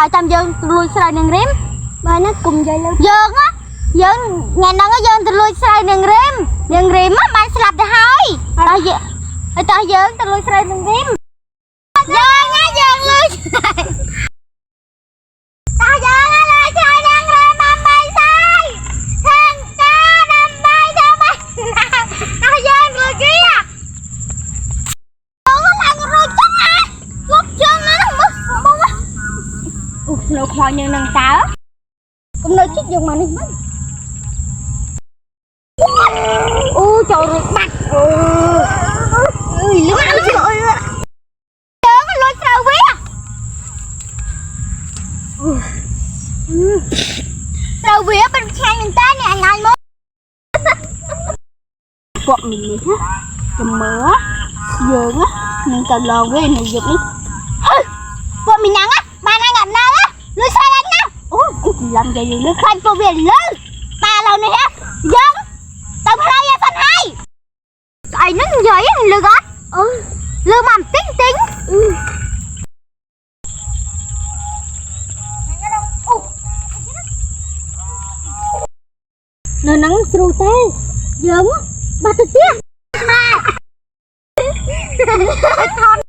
chăm dương lui xoay đường rím ba nó cùng vậy luôn dương á dương ngày nào có dương lui xoay đường rím á bạn sẽ làm được thôi tao dương lui xoay đường rím dương á dương lui tao dương á lui xoay đường rím bạn bay sai thằng ca đâm bay theo bay tao dương lui kia nó khoai như nâng táo cũng nơi chết dùng mà đi mất trời ơi bắt lúa ăn trời ơi chớ có lôi sao vía sao vía bên khang người ta nè anh ai mới bọn mình ha cầm mỡ dường á nhưng tao lò với này giật đi bọn mình nắng á ba đang ngậm nào á lưới xoay đánh nhau làm vậy lưới khoanh cô về lớn ba lâu này á dân tao phải ra phần hai cái nó giấy lừa gót lừa mầm tính nó nắng sưu tê giống ba thực tiếc con